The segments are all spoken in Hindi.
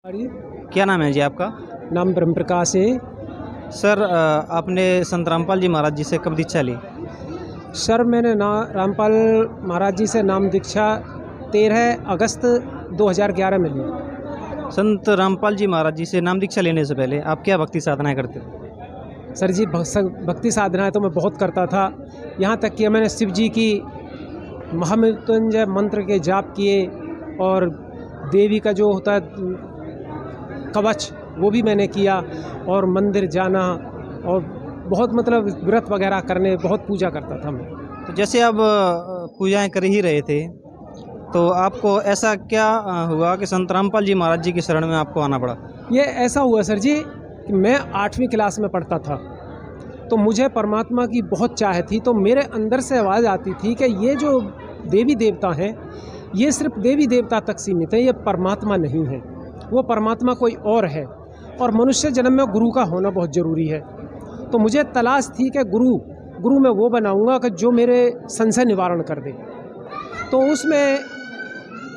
क्या नाम है जी आपका? नाम ब्रह्म प्रकाश है। सर आपने संत रामपाल जी महाराज जी से कब दीक्षा ली? सर मैंने रामपाल महाराज जी से नाम दीक्षा 13 अगस्त 2011 में ली। संत रामपाल जी महाराज जी से नाम दीक्षा लेने से पहले आप क्या भक्ति साधनाएं करते थे? सर जी भक्ति साधनाएं तो मैं बहुत करता था। यहाँ तक कि मैंने शिव जी की महामृत्युंजय मंत्र के जाप किए और देवी का जो होता है कवच वो भी मैंने किया और मंदिर जाना और बहुत मतलब व्रत वगैरह करने, बहुत पूजा करता था मैं। तो जैसे आप पूजाएं कर ही रहे थे तो आपको ऐसा क्या हुआ कि संत रामपाल जी महाराज जी की शरण में आपको आना पड़ा? ये ऐसा हुआ सर जी कि मैं 8वीं क्लास में पढ़ता था तो मुझे परमात्मा की बहुत चाह थी। तो मेरे अंदर से आवाज़ आती थी कि ये जो देवी देवता हैं ये सिर्फ देवी देवता तक सीमित है, ये परमात्मा नहीं है, वो परमात्मा कोई और है और मनुष्य जन्म में गुरु का होना बहुत ज़रूरी है। तो मुझे तलाश थी कि गुरु मैं वो बनाऊंगा कि जो मेरे संशय निवारण कर दे। तो उसमें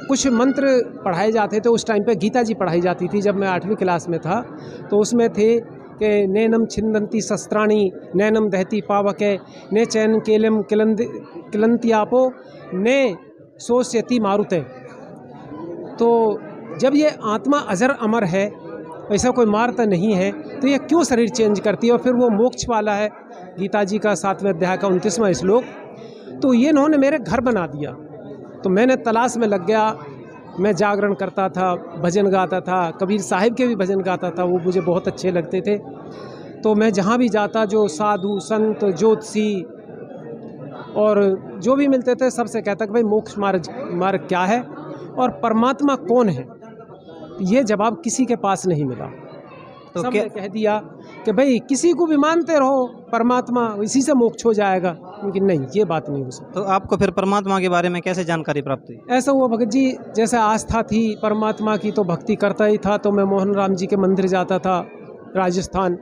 कुछ मंत्र पढ़ाए जाते थे। उस टाइम पे गीता जी पढ़ाई जाती थी जब मैं 8वीं क्लास में था। तो उसमें थे कि नैनम छिंदंती शस्त्राणी नैनम दहती पावके ने चैन केलम किलंत्यापो ने सोस्यति मारुते। तो जब ये आत्मा अजर अमर है, ऐसा कोई मारता नहीं है, तो ये क्यों शरीर चेंज करती है? और फिर वो मोक्ष वाला है गीता जी का 7वें अध्याय का 29वां श्लोक। तो ये इन्होंने मेरे घर बना दिया। तो मैंने तलाश में लग गया। मैं जागरण करता था, भजन गाता था, कबीर साहिब के भी भजन गाता था, वो मुझे बहुत अच्छे लगते थे। तो मैं जहाँ भी जाता जो साधु संत ज्योतिषी और जो भी मिलते थे सबसे कहता कि भाई मोक्ष मार्ग क्या है और परमात्मा कौन है। ये जवाब किसी के पास नहीं मिला। तो सबने कह दिया कि भाई किसी को भी मानते रहो, परमात्मा इसी से मोक्ष हो जाएगा, लेकिन नहीं, ये बात नहीं हो सकती। तो आपको फिर परमात्मा के बारे में कैसे जानकारी प्राप्त हुई? ऐसा हुआ भगत जी, जैसे आस्था थी परमात्मा की तो भक्ति करता ही था। तो मैं मोहन राम जी के मंदिर जाता था राजस्थान।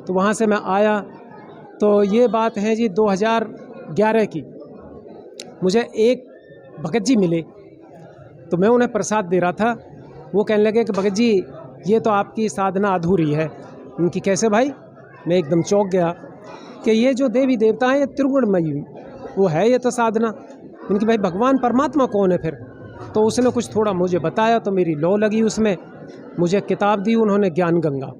तो वहाँ से मैं आया तो ये बात है जी 2011 की। मुझे एक भगत जी मिले तो मैं उन्हें प्रसाद दे रहा था। वो कहने लगे कि भगत जी ये तो आपकी साधना अधूरी है। उनकी कैसे भाई? मैं एकदम चौंक गया कि ये जो देवी देवता हैं ये त्रिगुणमयी वो है, ये तो साधना। उनकी भाई भगवान परमात्मा कौन है फिर? तो उसने कुछ थोड़ा मुझे बताया तो मेरी लौ लगी उसमें। मुझे किताब दी उन्होंने, ज्ञान गंगा।